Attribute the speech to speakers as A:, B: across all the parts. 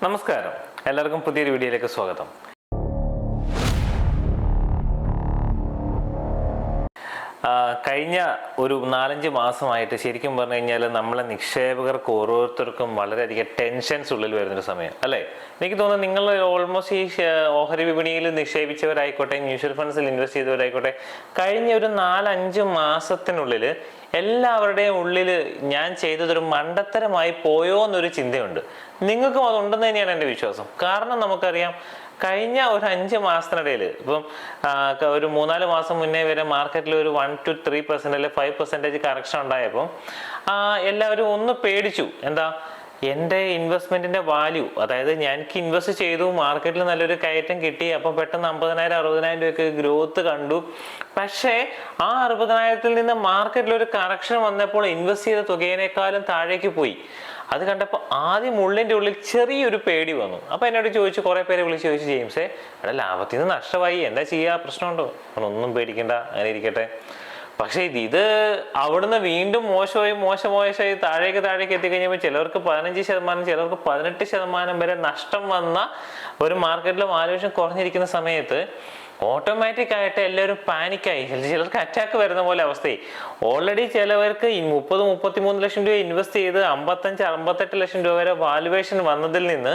A: നമസ്കാരം, എല്ലാവർക്കും പുതിയൊരു വീഡിയോയിലേക്ക് സ്വാഗതം. കഴിഞ്ഞ ഒരു 4-5 മാസമായിട്ട് ശരിക്കും പറഞ്ഞു കഴിഞ്ഞാൽ നമ്മളെ നിക്ഷേപകർക്ക് ഓരോരുത്തർക്കും വളരെയധികം ടെൻഷൻസ് ഉള്ളിൽ വരുന്നൊരു സമയം അല്ലേ? എനിക്ക് തോന്നുന്നു നിങ്ങൾ ഓൾമോസ്റ്റ് ഈ ഓഹരി വിപണിയിൽ നിക്ഷേപിച്ചവരായിക്കോട്ടെ, മ്യൂച്വൽ ഫണ്ട്സിൽ ഇൻവെസ്റ്റ് ചെയ്തവരായിക്കോട്ടെ, കഴിഞ്ഞ ഒരു 4-5 മാസത്തിനുള്ളിൽ എല്ലാവരുടെയും ഉള്ളിൽ ഞാൻ ചെയ്തതൊരു മണ്ടത്തരമായി പോയോ എന്നൊരു ചിന്തയുണ്ട്. നിങ്ങൾക്കും അതുണ്ടെന്ന് തന്നെയാണ് എൻ്റെ വിശ്വാസം. കാരണം നമുക്കറിയാം, കഴിഞ്ഞ ഒരു 5 മാസത്തിനിടയിൽ ഇപ്പം ഒരു 3-4 മാസം മുന്നേ വരെ മാർക്കറ്റിൽ ഒരു 1 to 3% അല്ലെങ്കിൽ 5% കറക്ഷൻ ഉണ്ടായപ്പോൾ എല്ലാവരും ഒന്ന് പേടിച്ചു. എന്താ, എൻ്റെ ഇൻവെസ്റ്റ്മെൻറ്റിൻ്റെ വാല്യൂ, അതായത് എനിക്ക് ഇൻവെസ്റ്റ് ചെയ്തു, മാർക്കറ്റിൽ നല്ലൊരു കയറ്റം കിട്ടി, അപ്പം പെട്ടെന്ന് 50,000-60,000 രൂപയ്ക്ക് ഗ്രോത്ത് കണ്ടു. പക്ഷേ ആ 60,000-ൽ നിന്ന് മാർക്കറ്റിൽ ഒരു കറക്ഷൻ വന്നപ്പോൾ ഇൻവെസ്റ്റ് ചെയ്ത തുകയേക്കാളും താഴേക്ക് പോയി. അത് കണ്ടപ്പോൾ ആദ്യം ഉള്ളിൻ്റെ ഉള്ളിൽ ചെറിയൊരു പേടി വന്നു. അപ്പോൾ എന്നോട് ചോദിച്ചു, കുറേ പേരെ വിളിച്ച് ചോദിച്ചു, ജെയിംസേ എടാ ലാഭത്തിൽ നിന്ന് നഷ്ടമായി, എന്താ ചെയ്യുക, പ്രശ്നമുണ്ടോ? ഒന്നും പേടിക്കണ്ട, അങ്ങനെ ഇരിക്കട്ടെ. പക്ഷേ ഇത് അവിടുന്ന് വീണ്ടും മോശമായി താഴേക്ക് എത്തിക്കഴിഞ്ഞപ്പോൾ ചിലർക്ക് 15%, ചിലർക്ക് 18% വരെ നഷ്ടം വന്ന ഒരു മാർക്കറ്റിലെ വാല്യൂഷൻ കുറഞ്ഞിരിക്കുന്ന സമയത്ത് ഓട്ടോമാറ്റിക് ആയിട്ട് എല്ലാവരും പാനിക്കായി. ചിലർക്ക് അറ്റാക്ക് വരുന്ന പോലെ അവസ്ഥയായി. ഓൾറെഡി ചിലവർക്ക് 30-33 ലക്ഷം രൂപ ഇൻവെസ്റ്റ് ചെയ്ത് 55-58 ലക്ഷം രൂപ വരെ വാലുവേഷൻ വന്നതിൽ നിന്ന്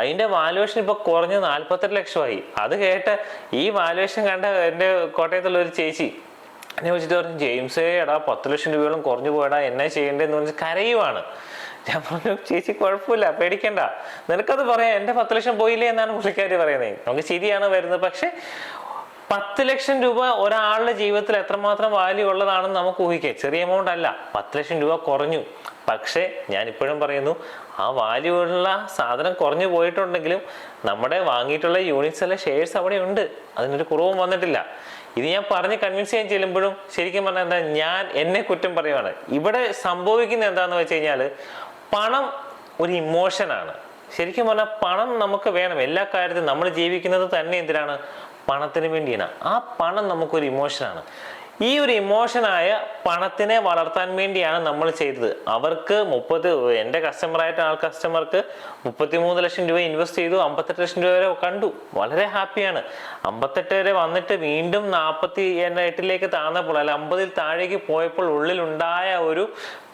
A: അതിന്റെ വാലുവേഷൻ ഇപ്പൊ കുറഞ്ഞ് 48 ലക്ഷമായി. അത് കേട്ട് ഈ വാലുവേഷൻ കണ്ട എൻ്റെ കോട്ടയത്തുള്ള ഒരു ചേച്ചി എന്നെ വെച്ചിട്ട് പറഞ്ഞു, ജെയിംസേ എടാ 10 ലക്ഷം രൂപയോളം കുറഞ്ഞു പോയടാ, എന്നാ ചെയ്യേണ്ടതെന്ന് പറഞ്ഞ് കരയുവാണ്. ഞാൻ പറഞ്ഞു, ചേച്ചി കുഴപ്പമില്ല, പേടിക്കണ്ട, നിനക്കത് പറയാം, എൻ്റെ 10 ലക്ഷം പോയില്ലേ എന്നാണ് പുള്ളിക്കാരി പറയുന്നത്. നമുക്ക് ശരിയാണ് വരുന്നത്. പക്ഷെ 10 ലക്ഷം രൂപ ഒരാളുടെ ജീവിതത്തിൽ എത്രമാത്രം വാല്യൂ ഉള്ളതാണെന്ന് നമുക്ക് ഊഹിക്കാം. ചെറിയ എമൗണ്ട് അല്ല. 10 ലക്ഷം രൂപ കുറഞ്ഞു. പക്ഷേ ഞാൻ ഇപ്പോഴും പറയുന്നു, ആ വാല്യൂ ഉള്ള സാധനം കുറഞ്ഞു പോയിട്ടുണ്ടെങ്കിലും നമ്മുടെ വാങ്ങിയിട്ടുള്ള യൂണിറ്റ്സ് അല്ല ഷെയർസ് അവിടെ ഉണ്ട്, അതിനൊരു കുറവും വന്നിട്ടില്ല. ഇത് ഞാൻ പറഞ്ഞ് കൺവിൻസ് ചെയ്യാൻ ചെല്ലുമ്പോഴും ശരിക്കും പറഞ്ഞാൽ എന്താ, ഞാൻ എന്നെ കുറ്റം പറയുവാണ്. ഇവിടെ സംഭവിക്കുന്നത് എന്താണെന്ന് വെച്ച് കഴിഞ്ഞാൽ, പണം ഒരു ഇമോഷനാണ്. ശരിക്കും പറഞ്ഞാൽ പണം നമുക്ക് വേണം എല്ലാ കാര്യത്തിലും. നമ്മൾ ജീവിക്കുന്നത് തന്നെ എന്തിനാണ്? പണത്തിന് വേണ്ടിയാണ്. ആ പണം നമുക്കൊരു ഇമോഷനാണ്. ഈ ഒരു ഇമോഷനായ പണത്തിനെ വളർത്താൻ വേണ്ടിയാണ് നമ്മൾ ചെയ്തത്. അവർക്ക് എൻ്റെ കസ്റ്റമറായിട്ട് കസ്റ്റമർക്ക് 33 ലക്ഷം രൂപ ഇൻവെസ്റ്റ് ചെയ്തു, 58 ലക്ഷം രൂപ വരെ കണ്ടു, വളരെ ഹാപ്പിയാണ്. 58 വരെ വന്നിട്ട് വീണ്ടും 48-ലേക്ക് താഴ്ന്നപ്പോൾ, അല്ല 50-ൽ താഴേക്ക് പോയപ്പോൾ ഉള്ളിലുണ്ടായ ഒരു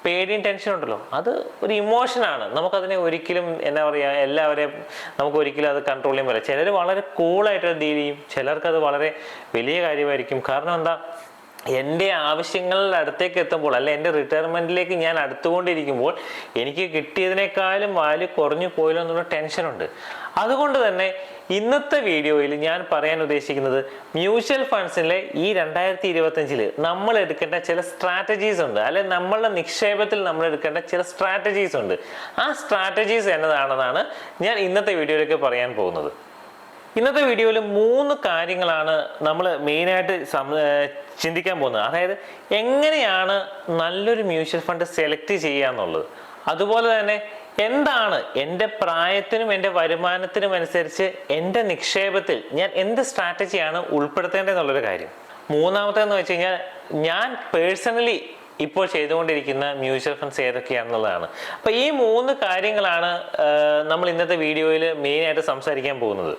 A: പേടിയും ടെൻഷൻ ഉണ്ടല്ലോ, അത് ഒരു ഇമോഷനാണ്. നമുക്കതിനെ ഒരിക്കലും എന്താ പറയുക, എല്ലാവരെയും നമുക്ക് ഒരിക്കലും അത് കൺട്രോൾ ചെയ്യാൻ പറ്റില്ല. ചിലർ വളരെ കൂളായിട്ട് ഡീൽ ചെയ്യും, ചിലർക്ക് അത് വളരെ വലിയ കാര്യമായിരിക്കും. കാരണം എന്താ, എൻ്റെ ആവശ്യങ്ങളുടെ അടുത്തേക്ക് എത്തുമ്പോൾ, അല്ലെ എൻ്റെ റിട്ടയർമെൻറ്റിലേക്ക് ഞാൻ അടുത്തുകൊണ്ടിരിക്കുമ്പോൾ എനിക്ക് കിട്ടിയതിനേക്കാളും വാല്യൂ കുറഞ്ഞു പോയല്ലോ എന്നുള്ള ടെൻഷനുണ്ട്. അതുകൊണ്ട് തന്നെ ഇന്നത്തെ വീഡിയോയിൽ ഞാൻ പറയാൻ ഉദ്ദേശിക്കുന്നത്, മ്യൂച്വൽ ഫണ്ട്സിലെ ഈ 2025 നമ്മൾ എടുക്കേണ്ട ചില സ്ട്രാറ്റജീസ് ഉണ്ട്, അല്ലെ നമ്മളുടെ നിക്ഷേപത്തിൽ നമ്മൾ എടുക്കേണ്ട ചില സ്ട്രാറ്റജീസ് ഉണ്ട്. ആ സ്ട്രാറ്റജീസ് എന്നതാണെന്നാണ് ഞാൻ ഇന്നത്തെ വീഡിയോയിലേക്ക് പറയാൻ പോകുന്നത്. ഇന്നത്തെ വീഡിയോയിൽ 3 കാര്യങ്ങളാണ് നമ്മൾ മെയിനായിട്ട് ചിന്തിക്കാൻ പോകുന്നത്. അതായത് എങ്ങനെയാണ് നല്ലൊരു മ്യൂച്വൽ ഫണ്ട് സെലക്ട് ചെയ്യുക എന്നുള്ളത്, അതുപോലെ തന്നെ എന്താണ് എൻ്റെ പ്രായത്തിനും എൻ്റെ വരുമാനത്തിനും അനുസരിച്ച് എൻ്റെ നിക്ഷേപത്തിൽ ഞാൻ എന്ത് സ്ട്രാറ്റജിയാണ് ഉൾപ്പെടുത്തേണ്ടതെന്നുള്ളൊരു കാര്യം. മൂന്നാമത്തേന്ന് വെച്ച് കഴിഞ്ഞാൽ, ഞാൻ പേഴ്സണലി ഇപ്പോൾ ചെയ്തുകൊണ്ടിരിക്കുന്ന മ്യൂച്വൽ ഫണ്ട്സ് ഏതൊക്കെയാണെന്നുള്ളതാണ്. അപ്പോൾ ഈ 3 കാര്യങ്ങളാണ് നമ്മൾ ഇന്നത്തെ വീഡിയോയിൽ മെയിനായിട്ട് സംസാരിക്കാൻ പോകുന്നത്.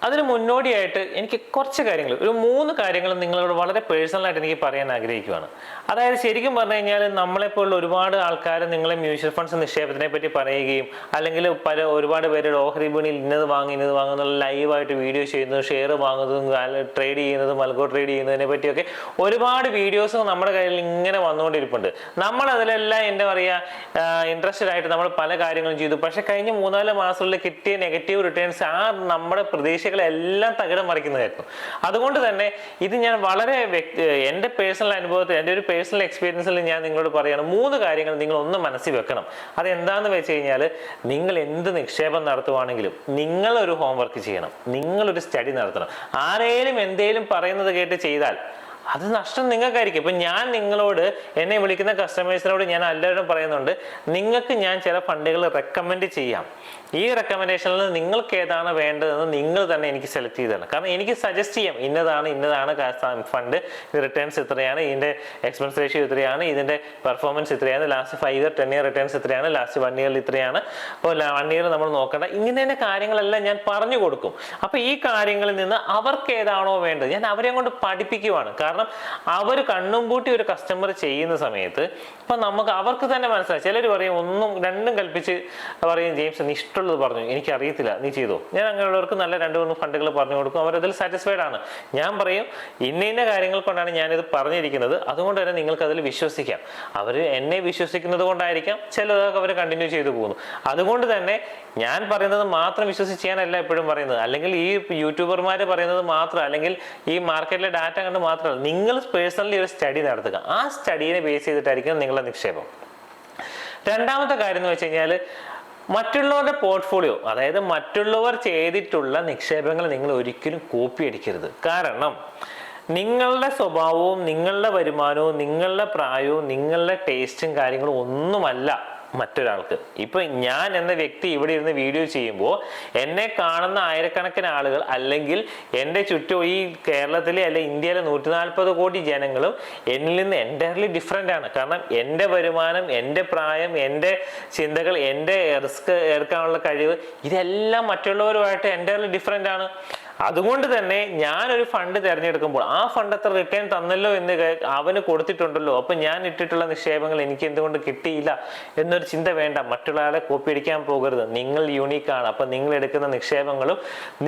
A: അതിന് മുന്നോടിയായിട്ട് എനിക്ക് കുറച്ച് കാര്യങ്ങൾ, ഒരു 3 കാര്യങ്ങൾ നിങ്ങളോട് വളരെ പേഴ്സണലായിട്ട് എനിക്ക് പറയാൻ ആഗ്രഹിക്കുകയാണ്. അതായത് ശരിക്കും പറഞ്ഞു കഴിഞ്ഞാൽ, നമ്മളെപ്പോലുള്ള ഒരുപാട് ആൾക്കാർ നിങ്ങളെ മ്യൂച്വൽ ഫണ്ട്സ് നിക്ഷേപത്തിനെ പറ്റി പറയുകയും, അല്ലെങ്കിൽ ഒരുപാട് പേരുടെ ഓഹരി വിപണിയിൽ ഇന്നത് വാങ്ങുന്നുള്ള ലൈവായിട്ട് വീഡിയോ ചെയ്യുന്നതും, ഷെയർ വാങ്ങുന്നതും, ട്രേഡ് ചെയ്യുന്നതും, മൽഗോ ട്രേഡ് ചെയ്യുന്നതിനെ പറ്റിയൊക്കെ ഒരുപാട് വീഡിയോസ് നമ്മുടെ കയ്യിൽ ഇങ്ങനെ വന്നുകൊണ്ടിരിപ്പുണ്ട്. നമ്മൾ അതിലെല്ലാം എന്താ പറയുക, ഇൻട്രസ്റ്റഡ് ആയിട്ട് നമ്മൾ പല കാര്യങ്ങളും ചെയ്തു. പക്ഷെ കഴിഞ്ഞ 3-4 മാസങ്ങളിൽ കിട്ടിയ നെഗറ്റീവ് റിട്ടേൺസ് നമ്മുടെ പ്രതീക്ഷ എല്ലാം തകിടം മറിക്കുന്നതായിരുന്നു. അതുകൊണ്ട് തന്നെ ഇത് ഞാൻ വളരെ എൻ്റെ പേഴ്സണൽ അനുഭവത്തിൽ, എൻ്റെ ഒരു പേഴ്സണൽ എക്സ്പീരിയൻസിൽ ഞാൻ നിങ്ങളോട് പറയുകയാണ്, 3 കാര്യങ്ങൾ നിങ്ങൾ ഒന്ന് മനസ്സിൽ വെക്കണം. അതെന്താന്ന് വെച്ച് കഴിഞ്ഞാൽ, നിങ്ങൾ എന്ത് നിക്ഷേപം നടത്തുവാണെങ്കിലും നിങ്ങളൊരു ഹോംവർക്ക് ചെയ്യണം, നിങ്ങളൊരു സ്റ്റഡി നടത്തണം. ആരേലും എന്തേലും പറയുന്നത് കേട്ട് ചെയ്താൽ അത് നഷ്ടം നിങ്ങൾക്കായിരിക്കും. ഇപ്പം ഞാൻ നിങ്ങളോട്, എന്നെ വിളിക്കുന്ന കസ്റ്റമേഴ്സിനോട് ഞാൻ എല്ലാവരോടും പറയുന്നുണ്ട്, നിങ്ങൾക്ക് ഞാൻ ചില ഫണ്ടുകൾ റെക്കമെൻഡ് ചെയ്യാം. ഈ റെക്കമെൻഡേഷനിൽ നിങ്ങൾക്ക് ഏതാണ് വേണ്ടതെന്ന് നിങ്ങൾ തന്നെ എനിക്ക് സെലക്ട് ചെയ്തതാണ്. കാരണം എനിക്ക് സജസ്റ്റ് ചെയ്യാം ഇന്നതാണ് ഫണ്ട്, റിട്ടേൺസ് ഇത്രയാണ്, ഇതിൻ്റെ എക്സ്പെൻസ് റേഷ്യോ ഇത്രയാണ്, ഇതിൻ്റെ പെർഫോമൻസ് ഇത്രയാണ്, ലാസ്റ്റ് 5 ഇയർ 10 ഇയർ റിട്ടേൺസ് ഇത്രയാണ്, ലാസ്റ്റ് 1 ഇയറിൽ ഇത്രയാണ്, അപ്പോൾ 1 ഇയർ നമ്മൾ നോക്കേണ്ട, ഇങ്ങനെ തന്നെ കാര്യങ്ങളെല്ലാം ഞാൻ പറഞ്ഞു കൊടുക്കും. അപ്പോൾ ഈ കാര്യങ്ങളിൽ നിന്ന് അവർക്ക് ഏതാണോ വേണ്ടത് ഞാൻ അവരെ കൊണ്ട് പഠിപ്പിക്കുവാണ്. കാരണം അവർ കണ്ണും പൂട്ടി ഒരു കസ്റ്റമർ ചെയ്യുന്ന സമയത്ത് ഇപ്പം അവർക്ക് തന്നെ മനസ്സിലായി. ചിലർ പറയും ഒന്നും രണ്ടും കൽപ്പിച്ച് പറയും, ജെയിംസ് നീ ഇഷ്ടമുള്ളത് പറഞ്ഞു, എനിക്കറിയത്തില്ല, നീ ചെയ്തോ. ഞാൻ അങ്ങനെയുള്ളവർക്ക് നല്ല 2-3 ഫണ്ടുകൾ പറഞ്ഞു കൊടുക്കും, അവരതിൽ സാറ്റിസ്ഫൈഡ് ആണ്. ഞാൻ പറയും ഇന്ന കാര്യങ്ങൾ കൊണ്ടാണ് ഞാനിത് പറഞ്ഞിരിക്കുന്നത്, അതുകൊണ്ട് തന്നെ നിങ്ങൾക്ക് അതിൽ വിശ്വസിക്കാം. അവർ എന്നെ വിശ്വസിക്കുന്നത് കൊണ്ടായിരിക്കാം ചിലതൊക്കെ അവർ കണ്ടിന്യൂ ചെയ്തു പോകുന്നു. അതുകൊണ്ട് തന്നെ ഞാൻ പറയുന്നത് മാത്രം വിശ്വസിച്ച് ചെയ്യാനല്ല എപ്പോഴും പറയുന്നത്, അല്ലെങ്കിൽ ഈ യൂട്യൂബർമാർ പറയുന്നത് മാത്രം, അല്ലെങ്കിൽ ഈ മാർക്കറ്റിലെ ഡാറ്റ കണ്ട് മാത്രമല്ല, നിങ്ങൾ പേഴ്സണലി ഒരു സ്റ്റഡി നടത്തുക. ആ സ്റ്റഡീനെ ബേസ് ചെയ്തിട്ടായിരിക്കും നിങ്ങളുടെ നിക്ഷേപം. രണ്ടാമത്തെ കാര്യം എന്ന് വെച്ച് കഴിഞ്ഞാൽ മറ്റുള്ളവരുടെ പോർട്ട്ഫോളിയോ, അതായത് മറ്റുള്ളവർ ചെയ്തിട്ടുള്ള നിക്ഷേപങ്ങൾ നിങ്ങൾ ഒരിക്കലും കോപ്പി അടിക്കരുത്. കാരണം നിങ്ങളുടെ സ്വഭാവവും നിങ്ങളുടെ വരുമാനവും നിങ്ങളുടെ പ്രായവും നിങ്ങളുടെ ടേസ്റ്റും കാര്യങ്ങളും ഒന്നുമല്ല മറ്റൊരാൾക്ക്. ഇപ്പൊ ഞാൻ എന്ന വ്യക്തി ഇവിടെ ഇരുന്ന് വീഡിയോ ചെയ്യുമ്പോൾ എന്നെ കാണുന്ന ആയിരക്കണക്കിന് ആളുകൾ, അല്ലെങ്കിൽ എൻ്റെ ചുറ്റും ഈ കേരളത്തിലെ അല്ലെ ഇന്ത്യയിലെ 140 കോടി ജനങ്ങളും എന്നിൽ നിന്ന് എൻ്റയർലി ഡിഫറെൻ്റ് ആണ്. കാരണം എൻ്റെ വരുമാനം, എൻ്റെ പ്രായം, എൻ്റെ ചിന്തകൾ, എൻ്റെ റിസ്ക് എടുക്കാനുള്ള കഴിവ്, ഇതെല്ലാം മറ്റുള്ളവരുമായിട്ട് എൻ്റയർലി ഡിഫറെൻ്റ് ആണ്. അതുകൊണ്ട് തന്നെ ഞാനൊരു ഫണ്ട് തിരഞ്ഞെടുക്കുമ്പോൾ ആ ഫണ്ട് അത്ര റിട്ടേൺ തന്നല്ലോ എന്ന് അവന് കൊടുത്തിട്ടുണ്ടല്ലോ, അപ്പൊ ഞാൻ ഇട്ടിട്ടുള്ള നിക്ഷേപങ്ങൾ എനിക്ക് എന്തുകൊണ്ട് കിട്ടിയില്ല എന്നൊരു ചിന്ത വേണ്ട. മറ്റുള്ള ആളെ കോപ്പി അടിക്കാൻ പോകരുത്. നിങ്ങൾ യൂണീക്കാണ്. അപ്പൊ നിങ്ങൾ എടുക്കുന്ന നിക്ഷേപങ്ങളും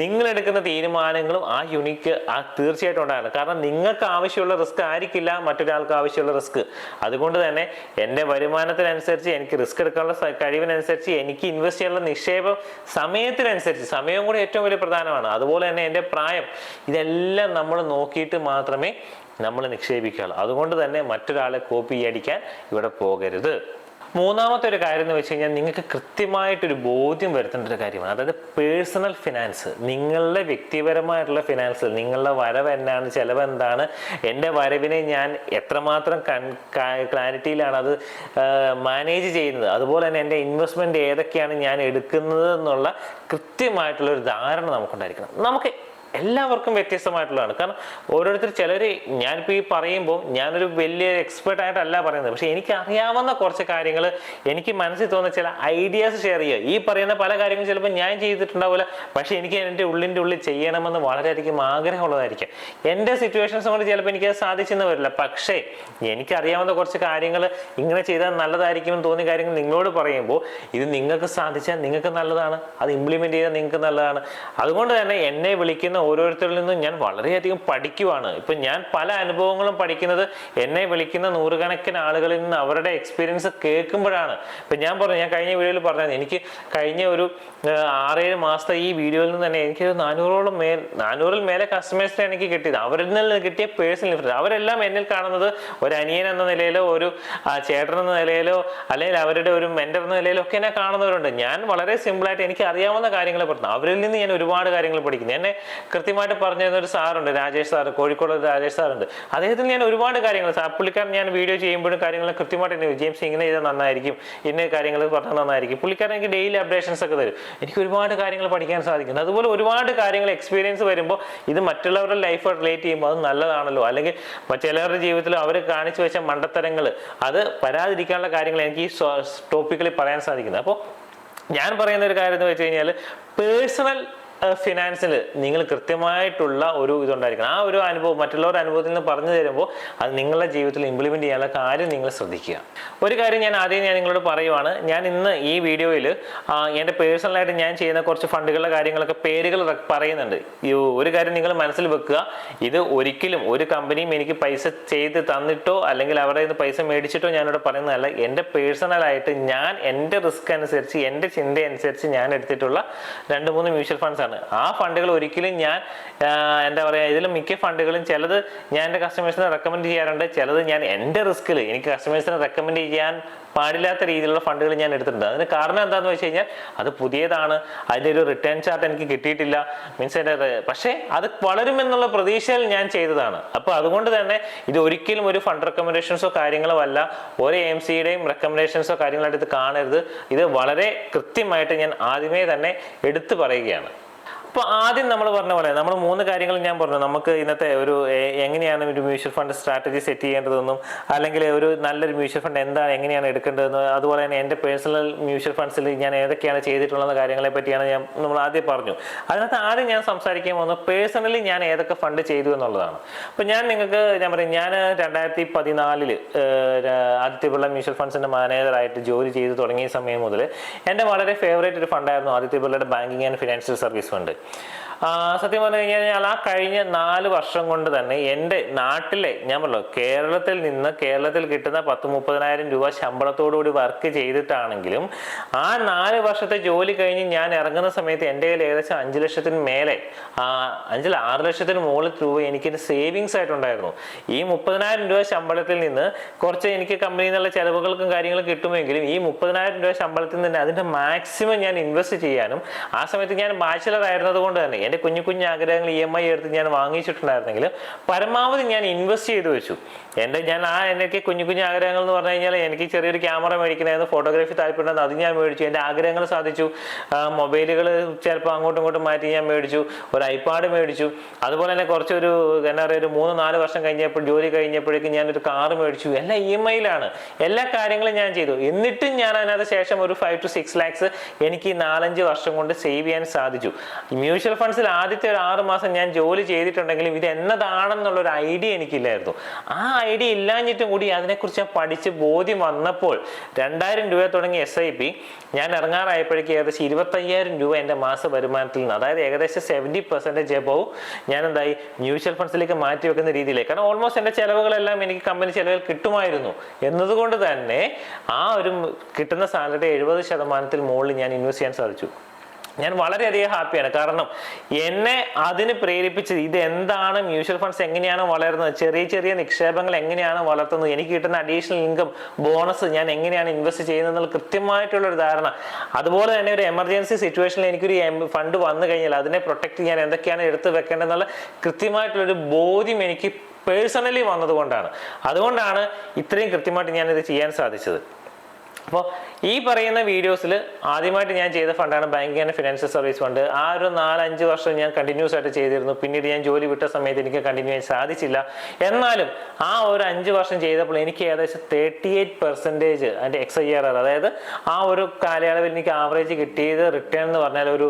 A: നിങ്ങൾ എടുക്കുന്ന തീരുമാനങ്ങളും ആ യൂണീക്ക് തീർച്ചയായിട്ടും ഉണ്ടാകണം. കാരണം നിങ്ങൾക്ക് ആവശ്യമുള്ള റിസ്ക് ആയിരിക്കില്ല മറ്റൊരാൾക്ക് ആവശ്യമുള്ള റിസ്ക്. അതുകൊണ്ട് തന്നെ എൻ്റെ വരുമാനത്തിനനുസരിച്ച്, എനിക്ക് റിസ്ക് എടുക്കാനുള്ള കഴിവിനനുസരിച്ച്, എനിക്ക് ഇൻവെസ്റ്റ് ചെയ്യാനുള്ള നിക്ഷേപം സമയത്തിനനുസരിച്ച്, സമയവും കൂടെ ഏറ്റവും വലിയ പ്രധാനമാണ്. അതുപോലെ തന്നെ എൻ്റെ പ്രായം, ഇതെല്ലാം നമ്മൾ നോക്കിയിട്ട് മാത്രമേ നമ്മൾ നിക്ഷേപിക്കാവുള്ളൂ. അതുകൊണ്ട് തന്നെ മറ്റൊരാളെ കോപ്പി അടിക്കാൻ ഇവിടെ പോകരുത്. മൂന്നാമത്തെ ഒരു കാര്യം എന്ന് വെച്ച് കഴിഞ്ഞാൽ നിങ്ങൾക്ക് കൃത്യമായിട്ടൊരു ബോധ്യം വരുത്തേണ്ട ഒരു കാര്യമാണ്. അതായത് പേഴ്സണൽ ഫിനാൻസ്, നിങ്ങളുടെ വ്യക്തിപരമായിട്ടുള്ള ഫിനാൻസ്, നിങ്ങളുടെ വരവ് എന്നാണ്, ചെലവ് എന്താണ്, എൻ്റെ വരവിനെ ഞാൻ എത്രമാത്രം ക്ലാരിറ്റിയിലാണ് അത് മാനേജ് ചെയ്യുന്നത്, അതുപോലെ തന്നെ എൻ്റെ ഇൻവെസ്റ്റ്മെൻറ്റ് ഏതൊക്കെയാണ് ഞാൻ എടുക്കുന്നത് എന്നുള്ള കൃത്യമായിട്ടുള്ളൊരു ധാരണ നമുക്കുണ്ടായിരിക്കണം. നമുക്ക് എല്ലാവർക്കും വ്യത്യസ്തമായിട്ടുള്ളതാണ്. കാരണം ഓരോരുത്തർ, ചിലർ, ഞാനിപ്പോൾ ഈ പറയുമ്പോൾ ഞാനൊരു വലിയ എക്സ്പെർട്ടായിട്ടല്ല പറയുന്നത്, പക്ഷെ എനിക്ക് അറിയാവുന്ന കുറച്ച് കാര്യങ്ങൾ, എനിക്ക് മനസ്സിൽ തോന്നുന്ന ചില ഐഡിയാസ് ഷെയർ ചെയ്യുക. ഈ പറയുന്ന പല കാര്യങ്ങളും ചിലപ്പോൾ ഞാൻ ചെയ്തിട്ടുണ്ടാവില്ല, പക്ഷെ എനിക്ക് എൻ്റെ ഉള്ളിൽ ചെയ്യണമെന്ന് വളരെയധികം ആഗ്രഹമുള്ളതായിരിക്കും. എൻ്റെ സിറ്റുവേഷൻസ് കൊണ്ട് ചിലപ്പോൾ എനിക്കത് സാധിച്ചെന്ന് വരില്ല, പക്ഷേ എനിക്കറിയാവുന്ന കുറച്ച് കാര്യങ്ങൾ ഇങ്ങനെ ചെയ്താൽ നല്ലതായിരിക്കുമെന്ന് തോന്നിയ കാര്യങ്ങൾ നിങ്ങളോട് പറയുമ്പോൾ ഇത് നിങ്ങൾക്ക് സാധിച്ചാൽ നിങ്ങൾക്ക് നല്ലതാണ്, അത് ഇംപ്ലിമെൻറ്റ് ചെയ്താൽ നിങ്ങൾക്ക് നല്ലതാണ്. അതുകൊണ്ട് തന്നെ എന്നെ വിളിക്കുന്ന ഓരോരുത്തരിൽ നിന്നും ഞാൻ വളരെയധികം പഠിക്കുവാണ്. ഇപ്പം ഞാൻ പല അനുഭവങ്ങളും പഠിക്കുന്നത് എന്നെ വിളിക്കുന്ന നൂറുകണക്കിന് ആളുകളിൽ നിന്ന് അവരുടെ എക്സ്പീരിയൻസ് കേൾക്കുമ്പോഴാണ്. ഇപ്പം ഞാൻ കഴിഞ്ഞ വീഡിയോയിൽ പറഞ്ഞത്, എനിക്ക് കഴിഞ്ഞ ഒരു 6-7 മാസത്തെ ഈ വീഡിയോയിൽ നിന്ന് തന്നെ എനിക്ക് 400-ൽ മേലെ കസ്റ്റമേഴ്സിനെ എനിക്ക് കിട്ടിയത്. അവരിൽ നിന്ന് കിട്ടിയ പേഴ്സണൽ ഡിഫറൻസ്, അവരെല്ലാം എന്നിൽ കാണുന്നത് ഒരു അനിയൻ എന്ന നിലയിലോ, ഒരു ചേട്ടൻ എന്ന നിലയിലോ, അല്ലെങ്കിൽ അവരുടെ ഒരു മെന്റർ എന്ന നിലയിലോ ഒക്കെ എന്നെ കാണുന്നവരുണ്ട്. ഞാൻ വളരെ സിമ്പിളായിട്ട് എനിക്ക് അറിയാവുന്ന കാര്യങ്ങൾ പറഞ്ഞു, അവരിൽ നിന്ന് ഞാൻ ഒരുപാട് കാര്യങ്ങൾ പഠിക്കുന്നു. എന്നെ കൃത്യമായിട്ട് പറഞ്ഞു തരുന്ന ഒരു സാറുണ്ട്, രാജേഷ് സാറ്, കോഴിക്കോട് രാജേഷ് സാറുണ്ട്. അദ്ദേഹത്തിന് ഞാൻ ഒരുപാട് കാര്യങ്ങൾ, പുള്ളിക്കാരൻ ഞാൻ വീഡിയോ ചെയ്യുമ്പോഴും കാര്യങ്ങൾ കൃത്യമായിട്ട് തന്നെ, ജെയിംസ് ഇങ്ങനെ ചെയ്താൽ നന്നായിരിക്കും, ഇന്ന കാര്യങ്ങൾ പറഞ്ഞാൽ നന്നായിരിക്കും. പുള്ളിക്കാരൻ എനിക്ക് ഡെയിലി അപ്ഡേഷൻസ് ഒക്കെ തരും. എനിക്ക് ഒരുപാട് കാര്യങ്ങൾ പഠിക്കാൻ സാധിക്കുന്നു. അതുപോലെ ഒരുപാട് കാര്യങ്ങൾ എക്സ്പീരിയൻസ് വരുമ്പോൾ ഇത് മറ്റുള്ളവരുടെ ലൈഫായിട്ട് റിലേറ്റ് ചെയ്യുമ്പോൾ അത് നല്ലതാണല്ലോ. അല്ലെങ്കിൽ ചിലവരുടെ ജീവിതത്തിൽ അവർ കാണിച്ചു വെച്ച മണ്ടത്തരങ്ങൾ, അത് വരാതിരിക്കാനുള്ള കാര്യങ്ങൾ എനിക്ക് ഈ ടോപ്പിക്കിൽ പറയാൻ സാധിക്കുന്നത്. അപ്പോൾ ഞാൻ പറയുന്ന ഒരു കാര്യം എന്ന് വെച്ച് കഴിഞ്ഞാൽ, പേഴ്സണൽ ഫിനാൻസിൽ നിങ്ങൾ കൃത്യമായിട്ടുള്ള ഒരു ഇതുണ്ടായിരിക്കണം. ആ ഒരു അനുഭവം മറ്റുള്ളവരുടെ അനുഭവത്തിൽ നിന്ന് പറഞ്ഞു തരുമ്പോൾ അത് നിങ്ങളുടെ ജീവിതത്തിൽ ഇംപ്ലിമെൻറ്റ് ചെയ്യാനുള്ള കാര്യം നിങ്ങൾ ശ്രദ്ധിക്കുക. ഒരു കാര്യം ഞാൻ നിങ്ങളോട് പറയുവാണ്, ഞാൻ ഇന്ന് ഈ വീഡിയോയിൽ എൻ്റെ പേഴ്സണലായിട്ട് ഞാൻ ചെയ്യുന്ന കുറച്ച് ഫണ്ടുകളുടെ കാര്യങ്ങളൊക്കെ പേരുകൾ പറയുന്നുണ്ട്. ഒരു കാര്യം നിങ്ങൾ മനസ്സിൽ വെക്കുക, ഇത് ഒരിക്കലും ഒരു കമ്പനിയും എനിക്ക് പൈസ ചെയ്ത് തന്നിട്ടോ അല്ലെങ്കിൽ അവരുടെ നിന്ന് പൈസ മേടിച്ചിട്ടോ ഞാനിവിടെ പറയുന്നതല്ല. എൻ്റെ പേഴ്സണലായിട്ട് ഞാൻ എൻ്റെ റിസ്ക് അനുസരിച്ച്, എൻ്റെ ചിന്ത അനുസരിച്ച് ഞാൻ എടുത്തിട്ടുള്ള 2-3 മ്യൂച്വൽ ഫണ്ട്സ് ആണ്. ആ ഫണ്ടുകൾ ഒരിക്കലും ഞാൻ എന്താ പറയുക, ഇതിൽ മിക്ക ഫണ്ടുകളും ചിലത് ഞാൻ എൻ്റെ കസ്റ്റമേഴ്സിനെ റെക്കമെൻഡ് ചെയ്യാറുണ്ട്, ചിലത് ഞാൻ എൻ്റെ റിസ്കിൽ എനിക്ക് കസ്റ്റമേഴ്സിനെ റെക്കമെൻഡ് ചെയ്യാൻ പാടില്ലാത്ത രീതിയിലുള്ള ഫണ്ടുകൾ ഞാൻ എടുത്തിട്ടുണ്ട്. അതിന് കാരണം എന്താണെന്ന് വെച്ച് കഴിഞ്ഞാൽ അത് പുതിയതാണ്, അതിൻ്റെ ഒരു റിട്ടേൺ ചാർട്ട് എനിക്ക് കിട്ടിയിട്ടില്ല, മീൻസ് അതിൻ്റെ പക്ഷേ അത് വളരുമെന്നുള്ള പ്രതീക്ഷയിൽ ഞാൻ ചെയ്തതാണ്. അപ്പോൾ അതുകൊണ്ട് തന്നെ ഇത് ഒരിക്കലും ഒരു ഫണ്ട് റെക്കമെൻഡേഷൻസോ കാര്യങ്ങളോ അല്ല, ഒരു AMCയുടെയും റെക്കമെൻഡേഷൻസോ കാര്യങ്ങളായിട്ട് ഇത് കാണരുത്. ഇത് വളരെ കൃത്യമായിട്ട് ഞാൻ ആദ്യമേ തന്നെ എടുത്തു പറയുകയാണ്. അപ്പോൾ ആദ്യം നമ്മൾ പറഞ്ഞ പോലെ നമ്മൾ 3 കാര്യങ്ങൾ ഞാൻ പറഞ്ഞു. നമുക്ക് ഇന്നത്തെ ഒരു എങ്ങനെയാണ് ഒരു മ്യൂച്വൽ ഫണ്ട് സ്ട്രാറ്റജി സെറ്റ് ചെയ്യേണ്ടതെന്നും, അല്ലെങ്കിൽ ഒരു നല്ലൊരു മ്യൂച്വൽ ഫണ്ട് എന്താണ്, എങ്ങനെയാണ് എടുക്കേണ്ടതെന്നും, അതുപോലെ തന്നെ എൻ്റെ പേഴ്സണൽ മ്യൂച്വൽ ഫണ്ട്സിൽ ഞാൻ ഏതൊക്കെയാണ് ചെയ്തിട്ടുള്ളത് കാര്യങ്ങളെ പറ്റിയാണ് നമ്മൾ ആദ്യം പറഞ്ഞു. അതിനകത്ത് ആദ്യം ഞാൻ സംസാരിക്കാൻ പോകുന്നത് പേഴ്സണലി ഞാൻ ഏതൊക്കെ ഫണ്ട് ചെയ്തു എന്നുള്ളതാണ്. അപ്പോൾ ഞാൻ പറയും, ഞാൻ 2014 ആദിത്യ ബിർള മ്യൂച്വൽ ഫണ്ട്സിൻ്റെ മാനേജറായിട്ട് ജോലി ചെയ്ത് തുടങ്ങിയ സമയം മുതൽ എൻ്റെ വളരെ ഫേവറേറ്റ് ഒരു ഫണ്ടായിരുന്നു ആദിത്യ ബിർളയുടെ banking and financial service fund. സത്യം പറഞ്ഞു കഴിഞ്ഞാൽ ആ കഴിഞ്ഞ 4 വർഷം കൊണ്ട് തന്നെ എൻ്റെ നാട്ടിലെ, ഞാൻ പറഞ്ഞു, കേരളത്തിൽ കിട്ടുന്ന 10-30,000 രൂപ ശമ്പളത്തോടുകൂടി വർക്ക് ചെയ്തിട്ടാണെങ്കിലും ആ 4 വർഷത്തെ ജോലി കഴിഞ്ഞ് ഞാൻ ഇറങ്ങുന്ന സമയത്ത് എൻ്റെ കയ്യിൽ ഏകദേശം 5 ലക്ഷത്തിന് മേലെ 6 ലക്ഷത്തിന് മുകളിൽ രൂപ എനിക്ക് സേവിങ്സ് ആയിട്ടുണ്ടായിരുന്നു. ഈ 30,000 രൂപ ശമ്പളത്തിൽ നിന്ന് കുറച്ച് എനിക്ക് കമ്പനിയിൽ നിന്നുള്ള ചെലവുകൾക്കും കാര്യങ്ങളും കിട്ടുമെങ്കിലും ഈ 30,000 രൂപ ശമ്പളത്തിൽ നിന്ന് അതിൻ്റെ മാക്സിമം ഞാൻ ഇൻവെസ്റ്റ് ചെയ്യാനും, ആ സമയത്ത് ഞാൻ ബാച്ചിലർ ആയിരുന്നത് കൊണ്ട് തന്നെ എൻ്റെ കുഞ്ഞു ആഗ്രഹങ്ങൾ EMI എടുത്ത് ഞാൻ വാങ്ങിച്ചിട്ടുണ്ടായിരുന്നെങ്കിലും പരമാവധി ഞാൻ ഇൻവെസ്റ്റ് ചെയ്ത് വെച്ചു. എനിക്ക് കുഞ്ഞു ആഗ്രഹങ്ങൾ എന്ന് പറഞ്ഞു കഴിഞ്ഞാൽ എനിക്ക് ചെറിയൊരു ക്യാമറ മേടിക്കണമായിരുന്നു, ഫോട്ടോഗ്രാഫി താല്പര്യമുണ്ടെന്ന് അത് ഞാൻ മേടിച്ചു, എൻ്റെ ആഗ്രഹങ്ങൾ സാധിച്ചു. മൊബൈലുകൾ ചിലപ്പോൾ അങ്ങോട്ടും ഇങ്ങോട്ടും മാറ്റി ഞാൻ മേടിച്ചു, ഒരു ഐപാഡ് മേടിച്ചു. അതുപോലെ തന്നെ കുറച്ചൊരു എന്താ പറയുക, ഒരു 3-4 വർഷം ജോലി കഴിഞ്ഞപ്പോഴേക്കും ഞാനൊരു കാറ് മേടിച്ചു. എല്ലാം EMIയിലാണ്, എല്ലാ കാര്യങ്ങളും ഞാൻ ചെയ്തു. എന്നിട്ടും ഞാൻ അതിനകത്ത് ശേഷം ഒരു 5 to 6 lakhs എനിക്ക് 4-5 വർഷം കൊണ്ട് സേവ് ചെയ്യാൻ സാധിച്ചു. മ്യൂച്വൽ ഫണ്ട്സിൽ ആദ്യത്തെ ഒരു 6 മാസം ഞാൻ ജോലി ചെയ്തിട്ടുണ്ടെങ്കിലും ഇത് എന്നതാണെന്നുള്ളൊരു ഐഡിയ എനിക്കില്ലായിരുന്നു. ആ ഐഡിയ ഇല്ലാഞ്ഞിട്ടും കൂടി അതിനെക്കുറിച്ച് ഞാൻ പഠിച്ച് ബോധ്യം വന്നപ്പോൾ 2000 രൂപ തുടങ്ങിയ SIP ഞാൻ ഇറങ്ങാറായപ്പോഴേക്ക് ഏകദേശം 25,000 രൂപ എൻ്റെ മാസ വരുമാനത്തിൽ നിന്ന്, അതായത് ഏകദേശം 70% എബോവ് ഞാൻ എന്തായി മ്യൂച്വൽ ഫണ്ട്സിലേക്ക് മാറ്റി വെക്കുന്ന രീതിയിലേക്ക്. കാരണം ഓൾമോസ്റ്റ് എൻ്റെ ചിലവുകളെല്ലാം എനിക്ക് കമ്പനി ചിലവിൽ കിട്ടുമായിരുന്നു എന്നതുകൊണ്ട് തന്നെ ആ ഒരു കിട്ടുന്ന സാലറി 70% മുകളിൽ ഞാൻ ഇൻവെസ്റ്റ് ചെയ്യാൻ സാധിച്ചു. ഞാൻ വളരെയധികം ഹാപ്പിയാണ്. കാരണം എന്നെ അതിന് പ്രേരിപ്പിച്ചത് ഇത് എന്താണ്, മ്യൂച്വൽ ഫണ്ട്സ് എങ്ങനെയാണ് വളരുന്നത്, ചെറിയ നിക്ഷേപങ്ങൾ എങ്ങനെയാണ് വളർത്തുന്നത്, എനിക്ക് കിട്ടുന്ന അഡീഷണൽ ഇൻകം ബോണസ് ഞാൻ എങ്ങനെയാണ് ഇൻവെസ്റ്റ് ചെയ്യുന്നത് എന്നുള്ള കൃത്യമായിട്ടുള്ളൊരു ധാരണ. അതുപോലെ തന്നെ ഒരു എമർജൻസി സിറ്റുവേഷനിൽ എനിക്കൊരു ഫണ്ട് വന്നു കഴിഞ്ഞാൽ അതിനെ പ്രൊട്ടക്ട് ചെയ്യാൻ എന്തൊക്കെയാണ് എടുത്ത് വെക്കേണ്ടതെന്നുള്ള കൃത്യമായിട്ടുള്ളൊരു ബോധ്യം എനിക്ക് പേഴ്സണലി വന്നതുകൊണ്ടാണ്. അതുകൊണ്ടാണ് ഇത്രയും കൃത്യമായിട്ട് ഞാനിത് ചെയ്യാൻ സാധിച്ചത്. അപ്പോൾ ഈ പറയുന്ന വീഡിയോസിൽ ആദ്യമായിട്ട് ഞാൻ ചെയ്ത ഫണ്ടാണ് banking and financial service fund. ആ ഒരു 4-5 വർഷം ഞാൻ കണ്ടിന്യൂസ് ആയിട്ട് ചെയ്തിരുന്നു. പിന്നീട് ഞാൻ ജോലി വിട്ട സമയത്ത് എനിക്ക് കണ്ടിന്യൂ ചെയ്യാൻ സാധിച്ചില്ല. എന്നാലും ആ ഒരു 5 വർഷം ചെയ്തപ്പോൾ എനിക്ക് ഏകദേശം 38% അതിൻ്റെ XIRR, അതായത് ആ ഒരു കാലയളവിൽ എനിക്ക് ആവറേജ് കിട്ടിയത് റിട്ടേൺ എന്ന് പറഞ്ഞാൽ ഒരു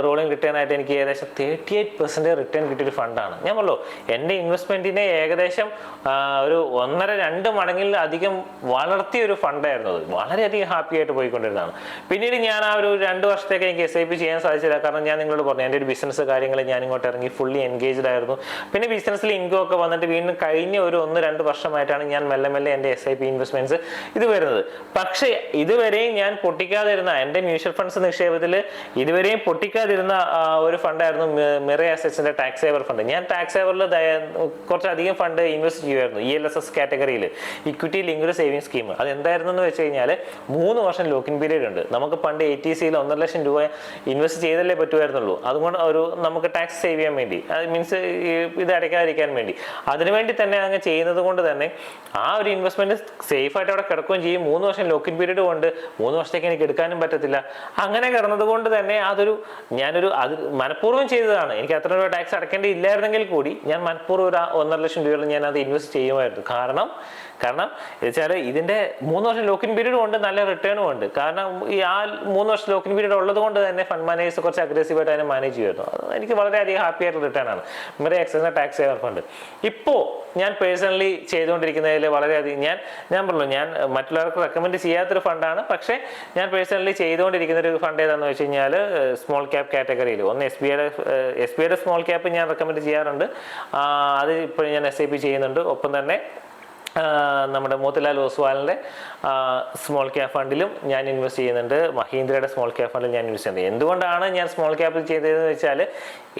A: റോളിംഗ് റിട്ടേൺ ആയിട്ട് എനിക്ക് ഏകദേശം 38% റിട്ടേൺ കിട്ടിയൊരു ഫണ്ടാണ്. ഞാൻ പറഞ്ഞു, എൻ്റെ ഇൻവെസ്റ്റ്മെൻറ്റിനെ ഏകദേശം ഒരു 1.5-2 മടങ്ങിൽ അധികം വളർത്തിയ ഒരു ഫണ്ടായിരുന്നു. വളരെയധികം ഹാപ്പി ആയിട്ട് പോയിക്കൊണ്ടിരുന്നതാണ്. പിന്നീട് ഞാൻ ആ ഒരു 2 വർഷത്തേക്ക് എനിക്ക് SIP ചെയ്യാൻ സാധിച്ചില്ല. കാരണം ഞാൻ നിങ്ങളോട് പറഞ്ഞു, എൻ്റെ ഒരു ബിസിനസ് കാര്യങ്ങൾ ഞാൻ ഇങ്ങോട്ട് ഇറങ്ങി ഫുള്ളി എൻഗേജ്ഡ് ആയിരുന്നു. പിന്നെ ബിസിനസ്സിൽ ഇൻകം ഒക്കെ വന്നിട്ട് വീണ്ടും കഴിഞ്ഞ ഒരു 1-2 വർഷമായിട്ടാണ് ഞാൻ മെല്ലെ എൻ്റെ SIP ഇൻവെസ്റ്റ്മെന്റ്സ് ഇത് വരുന്നത്. പക്ഷേ ഇതുവരെയും ഞാൻ പൊട്ടിക്കാതിരുന്ന എൻ്റെ മ്യൂച്വൽ ഫണ്ട്സ് നിക്ഷേപത്തിൽ ഇതുവരെയും പൊട്ടിക്കാതിരുന്ന ഒരു ഫണ്ടായിരുന്നു മിറേ അസറ്റ്സിന്റെ ടാക്സ് സേവർ ഫണ്ട്. ഞാൻ ടാക്സ് സേവറിൽ കുറച്ചധികം ഫണ്ട് ഇൻവെസ്റ്റ് ചെയ്യുമായിരുന്നു. ELSS കാറ്റഗറിയിൽ, ഇക്വിറ്റി ലിങ്ക്ഡ് സേവിംഗ് സ്കീം. അത് എന്തായിരുന്നു എന്ന് വെച്ച് കഴിഞ്ഞാൽ 3 വർഷം ലോക്കിൻ പീരീഡ് ഉണ്ട്. നമുക്ക് പണ്ട് ATCയിൽ 1.5 ലക്ഷം രൂപ ഇൻവെസ്റ്റ് ചെയ്തല്ലേ പറ്റുമായിരുന്നുള്ളൂ. അതുകൊണ്ട് നമുക്ക് ടാക്സ് സേവ് ചെയ്യാൻ വേണ്ടി, മീൻസ് ഇത് അടയ്ക്കാതിരിക്കാൻ വേണ്ടി, അതിനുവേണ്ടി തന്നെ അങ്ങ് ചെയ്യുന്നത് കൊണ്ട് തന്നെ ആ ഒരു ഇൻവെസ്റ്റ്മെന്റ് സേഫ് ആയിട്ട് അവിടെ കിടക്കുകയും ചെയ്യും. 3 വർഷം ലോക്കിൻ പീരീഡ് കൊണ്ട് 3 വർഷത്തേക്ക് എനിക്ക് എടുക്കാനും പറ്റത്തില്ല. അങ്ങനെ കിടന്നത് കൊണ്ട് തന്നെ അത് മനഃപൂർവ്വം ചെയ്തതാണ്. എനിക്ക് അത്ര രൂപ ടാക്സ് അടയ്ക്കേണ്ടി ഇല്ലായിരുന്നെങ്കിൽ കൂടി ഞാൻ മനഃപൂർവ്വം ഒരു 1.5 ലക്ഷം രൂപയോളം ഞാൻ അത് ഇൻവെസ്റ്റ് ചെയ്യുമായിരുന്നു. കാരണം വെച്ചാൽ ഇതിന്റെ 3 വർഷം ലോക്കിൻ പീരീഡ് കൊണ്ട് നല്ല റിട്ടേണും ഉണ്ട്. കാരണം ഈ 3 വർഷം ലോക്കിൻ പീരീഡ് ഉള്ളത് കൊണ്ട് തന്നെ ഫണ്ട് മാനേജേഴ്സ് കുറച്ച് അഗ്രസീവായിട്ട് അതിനെ മാനേജ് ചെയ്യുമായിരുന്നു. എനിക്ക് വളരെയധികം ഹാപ്പി ആയിട്ട് റിട്ടേൺ ആണ് മിറേ എക്സസ് ടാക്സ് സേവർ ഫണ്ട്. ഇപ്പോൾ ഞാൻ പേഴ്സണലി ചെയ്തുകൊണ്ടിരിക്കുന്നതിൽ വളരെയധികം ഞാൻ പറഞ്ഞു, ഞാൻ മറ്റുള്ളവർക്ക് റെക്കമെൻഡ് ചെയ്യാത്തൊരു ഫണ്ടാണ്. പക്ഷേ ഞാൻ പേഴ്സണലി ചെയ്തുകൊണ്ടിരിക്കുന്ന ഒരു ഫണ്ട് ഏതാണെന്ന് വെച്ച് കഴിഞ്ഞാൽ സ്മോൾ ക്യാപ് കാറ്റഗറിയിൽ ഒന്ന് SBIയുടെ സ്മോൾ ക്യാപ്പ് ഞാൻ റെക്കമെൻഡ് ചെയ്യാറുണ്ട്. അത് ഇപ്പോൾ ഞാൻ SIP ചെയ്യുന്നുണ്ട്. ഒപ്പം തന്നെ നമ്മുടെ മോത്തിലാൽ ഓസ്വാളിൻ്റെ സ്മോൾ ക്യാപ് ഫണ്ടിലും ഞാൻ ഇൻവെസ്റ്റ് ചെയ്യുന്നുണ്ട്. മഹീന്ദ്രയുടെ സ്മോൾ ക്യാപ് ഫണ്ടിൽ ഞാൻ ഇൻവെസ്റ്റ് ചെയ്യുന്നത്. എന്തുകൊണ്ടാണ് ഞാൻ സ്മോൾ ക്യാപ്പിൽ ചെയ്തതെന്ന് വെച്ചാൽ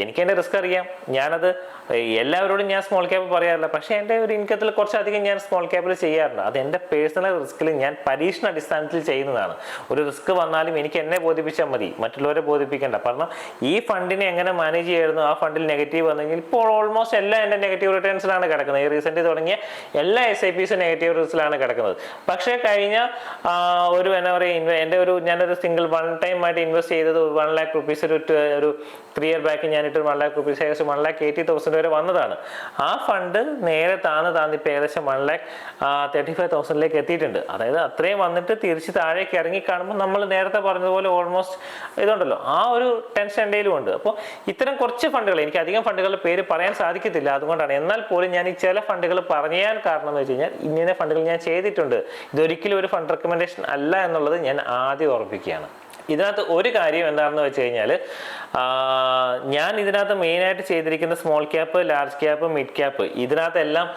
A: എനിക്ക് എൻ്റെ റിസ്ക് അറിയാം. ഞാനത് എല്ലാവരോടും ഞാൻ സ്മോൾ ക്യാപ്പ് പറയാറില്ല, പക്ഷേ എൻ്റെ ഒരു ഇൻകത്തിൽ കുറച്ചധികം ഞാൻ സ്മോൾ ക്യാപ്പിൽ ചെയ്യാറുണ്ട്. അത് എൻ്റെ പേഴ്സണൽ റിസ്കിൽ ഞാൻ പരീക്ഷണ അടിസ്ഥാനത്തിൽ ചെയ്യുന്നതാണ്. ഒരു റിസ്ക് വന്നാലും എനിക്ക് എന്നെ ബോധിപ്പിച്ചാൽ മതി, മറ്റുള്ളവരെ ബോധിപ്പിക്കേണ്ട. കാരണം ഈ ഫണ്ടിനെ എങ്ങനെ മാനേജ് ചെയ്യായിരുന്നു, ആ ഫണ്ടിൽ നെഗറ്റീവ് വന്നെങ്കിൽ ഇപ്പോൾ ഓൾമോസ്റ്റ് എല്ലാം എൻ്റെ നെഗറ്റീവ് റിട്ടേൺസിലാണ് കിടക്കുന്നത്. ഈ റീസെൻ്റ് തുടങ്ങിയ എല്ലാ SIPs നെഗറ്റീവ് റിസ്കിലാണ് കിടക്കുന്നത്. പക്ഷേ കഴിഞ്ഞ ഒരു എന്താ പറയുക, എൻ്റെ ഞാനൊരു സിംഗിൾ വൺ ടൈം ആയിട്ട് ഇൻവെസ്റ്റ് ചെയ്തത് 1 lakh rupees ഒരു 3 year ബാക്ക് ഞാനിട്ട് 1 lakh rupees ഏകദേശം 1,80,000 വരെ വന്നതാണ്. ആ ഫണ്ട് നേരെ താന്ന് ഇപ്പോൾ ഏകദേശം 1,35,000 എത്തിയിട്ടുണ്ട്. അതായത് അത്രയും വന്നിട്ട് തിരിച്ച് താഴേക്ക് ഇറങ്ങി കാണുമ്പോൾ നമ്മൾ നേരത്തെ പറഞ്ഞതുപോലെ ഓൾമോസ്റ്റ് ഇതുണ്ടല്ലോ, ആ ഒരു ടെൻഷൻ എൻ്റെയിലും ഉണ്ട്. അപ്പോൾ ഇത്തരം കുറച്ച് ഫണ്ടുകൾ, എനിക്ക് അധികം ഫണ്ടുകളുടെ പേര് പറയാൻ സാധിക്കത്തില്ല, അതുകൊണ്ടാണ്. എന്നാൽ പോലും ഞാൻ ഈ ചില ഫണ്ടുകൾ പറയാൻ കാരണം എന്ന് വെച്ച് കഴിഞ്ഞാൽ ഇങ്ങനെ ഫണ്ടുകൾ ഞാൻ ചെയ്തിട്ടുണ്ട്. ഇതൊരിക്കലും ഒരു ഫണ്ട് റെക്കമെൻഡേഷൻ അല്ല എന്നുള്ളത് ഞാൻ ആദ്യം ഓർമ്മിപ്പിക്കുകയാണ്. ഇതിനകത്ത് ഒരു കാര്യം എന്താണെന്ന് വെച്ച് കഴിഞ്ഞാൽ, ഞാൻ ഇതിനകത്ത് മെയിനായിട്ട് ചെയ്തിരിക്കുന്ന small cap, large cap, mid cap, ഇതിനകത്തെല്ലാം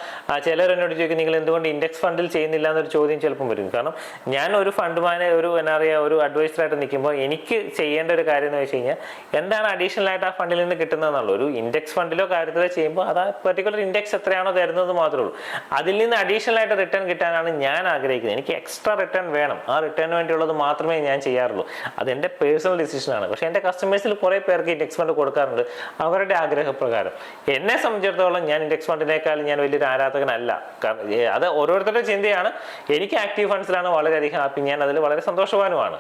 A: ചിലർ എന്നോട് ചോദിക്കും നിങ്ങൾ എന്തുകൊണ്ട് ഇൻഡെക്സ് ഫണ്ടിൽ ചെയ്യുന്നില്ല എന്നൊരു ചോദ്യം ചിലപ്പം വരും. കാരണം ഞാൻ ഒരു ഫണ്ടുമാനെ എന്താ പറയുക, ഒരു അഡ്വൈസറായിട്ട് നിൽക്കുമ്പോൾ എനിക്ക് ചെയ്യേണ്ട ഒരു കാര്യം എന്ന് വെച്ച് കഴിഞ്ഞാൽ എന്താണ് അഡീഷണൽ ആയിട്ട് ആ ഫണ്ടിൽ നിന്ന് കിട്ടുന്നതെന്നുള്ളൂ. ഒരു ഇൻഡെക്സ് ഫണ്ടിലോ കാര്യത്തിലോ ചെയ്യുമ്പോൾ അത് ആ പെർട്ടിക്കുലർ ഇൻഡെക്സ് എത്രയാണോ തരുന്നത് മാത്രമേ ഉള്ളൂ. അതിൽ നിന്ന് അഡീഷണൽ ആയിട്ട് റിട്ടേൺ കിട്ടാനാണ് ഞാൻ ആഗ്രഹിക്കുന്നത്. എനിക്ക് എക്സ്ട്രാ റിട്ടേൺ വേണം. ആ റിട്ടേണിന് വേണ്ടിയുള്ളത് മാത്രമേ ഞാൻ ചെയ്യാറുള്ളൂ. അതെൻ്റെ പേഴ്സണൽ ഡിസിഷനാണ്. പക്ഷേ എൻ്റെ കസ്റ്റമേഴ്സിൽ കുറേ പേർക്ക് ഇൻഡെക്സ് ഫണ്ട് കൊടുക്കാറുണ്ട് അവരുടെ ആഗ്രഹപ്രകാരം. എന്നെ സംബന്ധിച്ചിടത്തോളം ഞാൻ ഇൻഡെക്സ് ഫണ്ടിനേക്കാൾ ഞാൻ വലിയൊരു ആരാധകനല്ല. അത് ഓരോരുത്തരുടെ ചിന്തയാണ്. എനിക്ക് ആക്റ്റീവ് ഫണ്ട്സിലാണ് വളരെയധികം ഹാപ്പി. ഞാൻ അതിൽ വളരെ സന്തോഷവാനുമാണ്.